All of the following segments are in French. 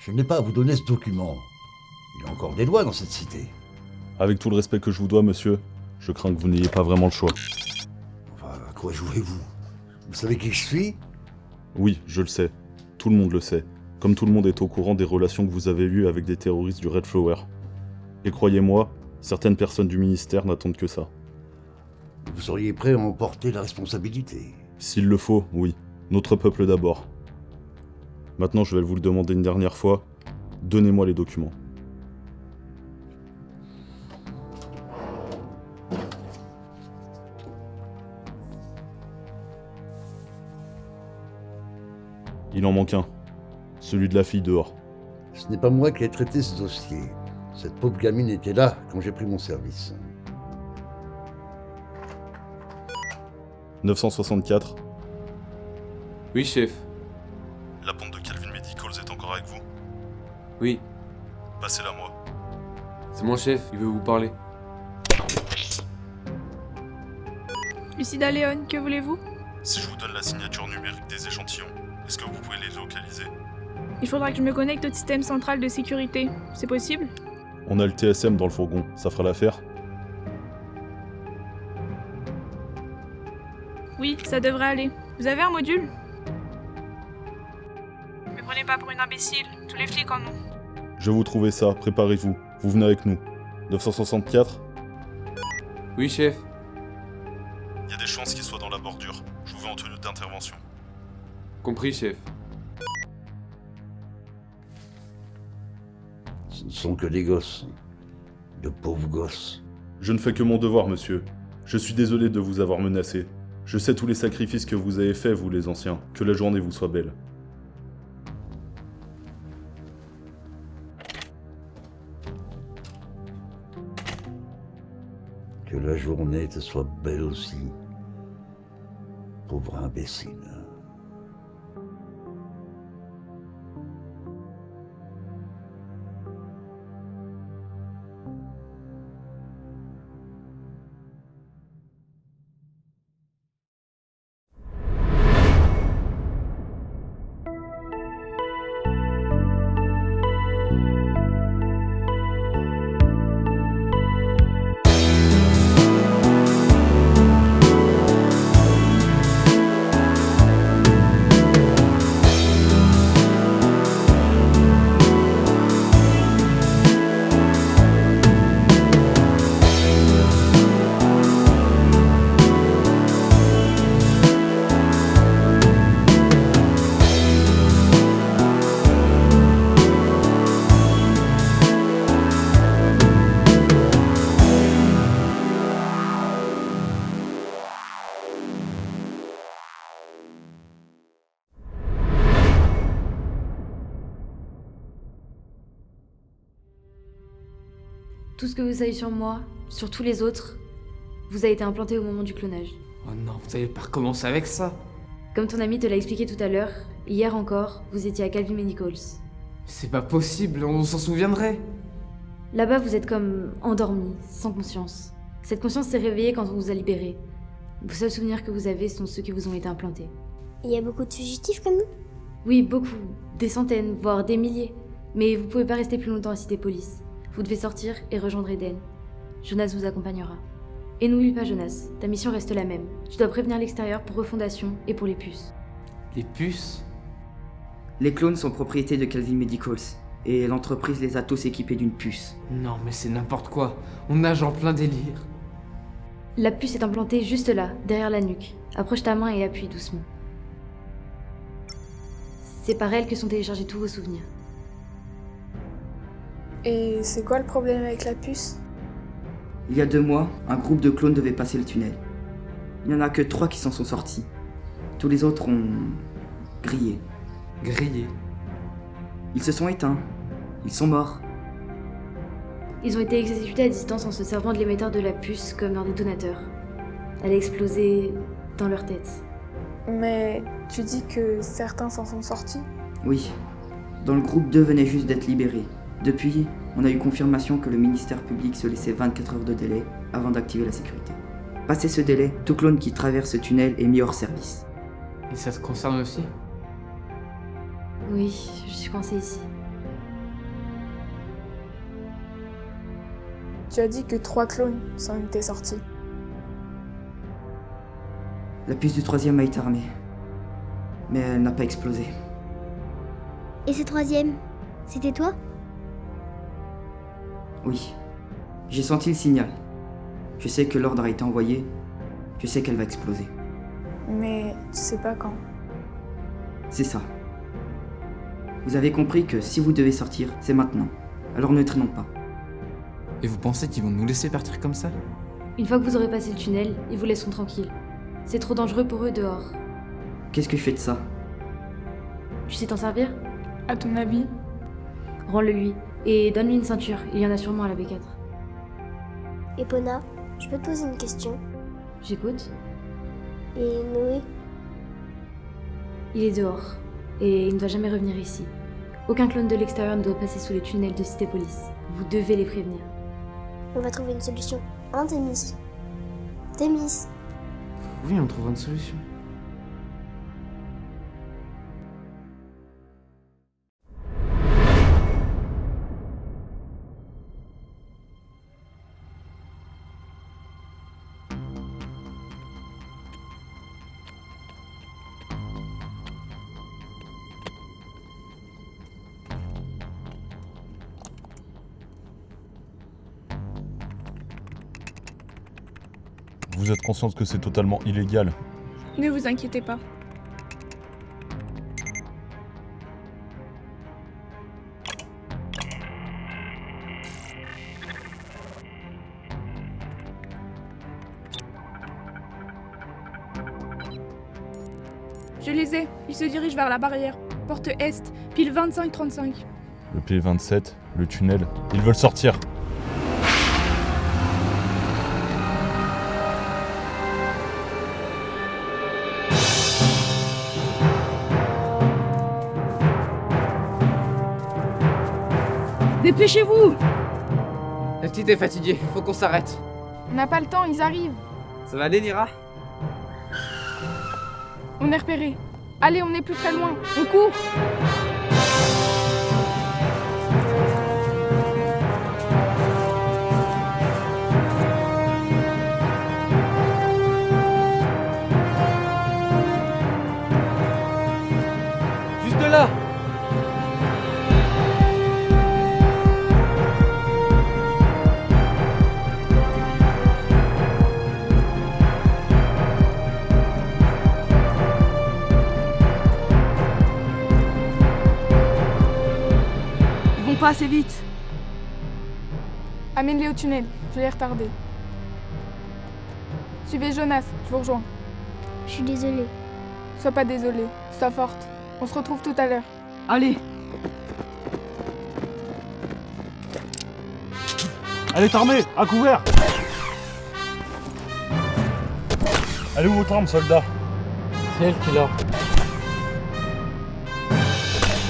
Je n'ai pas à vous donner ce document. Il y a encore des lois dans cette cité. Avec tout le respect que je vous dois, monsieur, je crains que vous n'ayez pas vraiment le choix. Enfin, à quoi jouez-vous? Vous savez qui je suis? Oui, je le sais. Tout le monde le sait. Comme tout le monde est au courant des relations que vous avez eues avec des terroristes du Red Flower. Et croyez-moi, certaines personnes du ministère n'attendent que ça. Vous seriez prêt à en porter la responsabilité? S'il le faut, oui. Notre peuple d'abord. Maintenant, je vais vous le demander une dernière fois. Donnez-moi les documents. Il en manque un. Celui de la fille dehors. Ce n'est pas moi qui ai traité ce dossier. Cette pauvre gamine était là quand j'ai pris mon service. 964. Oui, chef. La bande de Calvin Medicals est encore avec vous? Oui, Passez-la moi. c'est mon chef, il veut vous parler. Lucida Léon, que voulez-vous? Si je vous donne la signature numérique des échantillons, est-ce que vous pouvez les localiser? Il faudra que je me connecte au système central de sécurité. C'est possible? On a le TSM dans le fourgon, ça fera l'affaire? Oui, ça devrait aller. Vous avez un module? Me prenez pas pour une imbécile, tous les flics en ont. Je vais vous trouver ça, préparez-vous. Vous venez avec nous. 964? Oui, chef. Il y a des chances qu'il soit dans la bordure. Je vous veux en tenue d'intervention. Compris, chef. Ce ne sont que des gosses. De pauvres gosses. Je ne fais que mon devoir, monsieur. Je suis désolé de vous avoir menacé. Je sais tous les sacrifices que vous avez faits, vous les anciens. Que la journée vous soit belle. Que la journée te soit belle aussi. Pauvre imbécile. Tout ce que vous savez sur moi, sur tous les autres, vous a été implanté au moment du clonage. Oh non, vous allez pas recommencer avec ça. Comme ton ami te l'a expliqué tout à l'heure, hier encore, vous étiez à Calvin Medicals. C'est pas possible, on s'en souviendrait. Là-bas, vous êtes comme endormi, sans conscience. Cette conscience s'est réveillée quand on vous a libéré. Vos seuls souvenirs que vous avez sont ceux qui vous ont été implantés. Il y a beaucoup de fugitifs comme nous? Oui, beaucoup. Des centaines, voire des milliers. Mais vous pouvez pas rester plus longtemps à Cité Police. Vous devez sortir et rejoindre Eden. Jonas vous accompagnera. Et n'oublie pas Jonas, ta mission reste la même. Tu dois prévenir l'extérieur pour Refondation et pour les puces. Les puces? Les clones sont propriété de Calvin Medicals, et l'entreprise les a tous équipés d'une puce. Non, mais c'est n'importe quoi. On nage en plein délire. La puce est implantée juste là, derrière la nuque. Approche ta main et appuie doucement. C'est par elle que sont téléchargés tous vos souvenirs. Et c'est quoi le problème avec la puce? Il y a 2 mois, un groupe de clones devait passer le tunnel. Il n'y en a que 3 qui s'en sont sortis. Tous les autres ont... grillé. Grillé. Ils se sont éteints. Ils sont morts. Ils ont été exécutés à distance en se servant de l'émetteur de la puce comme un détonateur. Elle a explosé dans leur tête. Mais tu dis que certains s'en sont sortis? Oui. Dont le groupe 2 venait juste d'être libéré. Depuis, on a eu confirmation que le ministère public se laissait 24 heures de délai avant d'activer la sécurité. Passé ce délai, tout clone qui traverse ce tunnel est mis hors service. Et ça te concerne aussi? Oui, je suis coincée ici. Tu as dit que 3 clones s'en étaient sortis. La puce du 3e a été armée. Mais elle n'a pas explosé. Et ce 3e, c'était toi? Oui. J'ai senti le signal. Je sais que l'ordre a été envoyé. Je sais qu'elle va exploser. Mais tu sais pas quand. C'est ça. Vous avez compris que si vous devez sortir, c'est maintenant. Alors ne traînons pas. Et vous pensez qu'ils vont nous laisser partir comme ça? Une fois que vous aurez passé le tunnel, ils vous laisseront tranquilles. C'est trop dangereux pour eux dehors. Qu'est-ce que je fais de ça? Tu sais t'en servir? À ton avis? Rends-le lui. Et donne-lui une ceinture, il y en a sûrement à la B4. Epona, je peux te poser une question? J'écoute. Et Noé? Il est dehors. Et il ne va jamais revenir ici. Aucun clone de l'extérieur ne doit passer sous les tunnels de Cité Police. Vous devez les prévenir. On va trouver une solution. Hein, Témis? Témis? Oui, on trouvera une solution. Vous êtes consciente que c'est totalement illégal. Ne vous inquiétez pas. Je les ai. Ils se dirigent vers la barrière. Porte Est, pile 25-35. Le P27, le tunnel, ils veulent sortir. Dépêchez-vous! La petite est fatiguée, faut qu'on s'arrête. On n'a pas le temps, ils arrivent. Ça va aller, Lyra? On est repérés. Allez, on n'est plus très loin. On court. Juste là! Pas assez vite. Amène-les au tunnel, je vais les retarder. Suivez Jonas, je vous rejoins. Je suis désolée. Sois pas désolée, sois forte. On se retrouve tout à l'heure. Allez. Elle est armée, à couvert. Elle est où votre arme, soldat? C'est elle qui l'a.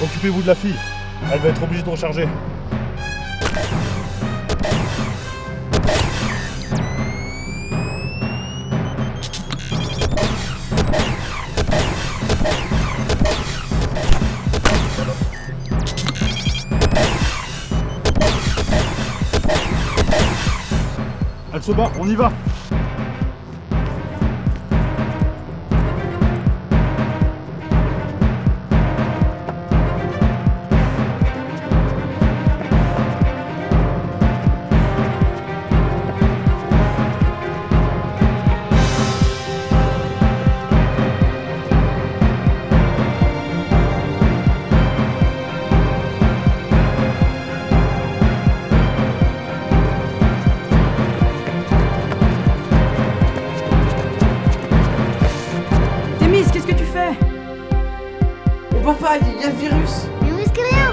Occupez-vous de la fille. Elle va être obligée de recharger. Elle se bat, on y va. Qu'est-ce que tu fais? On peut pas, il y a le virus! Mais on risque rien!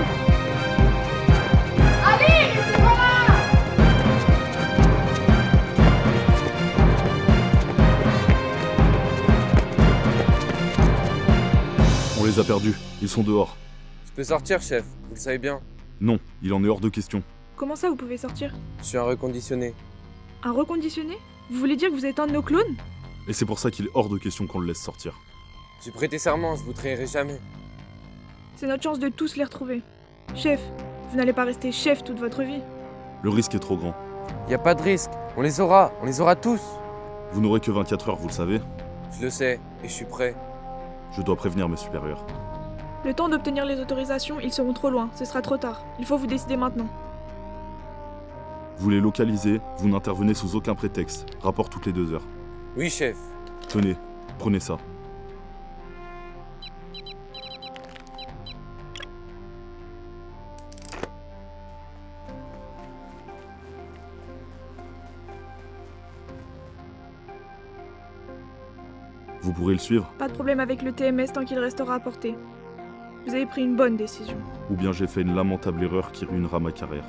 On les a perdus, ils sont dehors. Je peux sortir, chef, vous le savez bien. Non, il en est hors de question. Comment ça, vous pouvez sortir? Je suis un reconditionné. Un reconditionné? Vous voulez dire que vous êtes un de nos clones? Et c'est pour ça qu'il est hors de question qu'on le laisse sortir. J'ai prêté serment, je vous trahirai jamais. C'est notre chance de tous les retrouver. Chef, vous n'allez pas rester chef toute votre vie. Le risque est trop grand. Y a pas de risque. On les aura tous. Vous n'aurez que 24 heures, vous le savez. Je le sais, et je suis prêt. Je dois prévenir mes supérieurs. Le temps d'obtenir les autorisations, ils seront trop loin, ce sera trop tard. Il faut vous décider maintenant. Vous les localisez, vous n'intervenez sous aucun prétexte. Rapport toutes les 2 heures. Oui, chef. Tenez, prenez ça. Vous pourrez le suivre, Pas de problème avec le TMS tant qu'il restera à portée. Vous avez pris une bonne décision. ou bien j'ai fait une lamentable erreur qui ruinera ma carrière.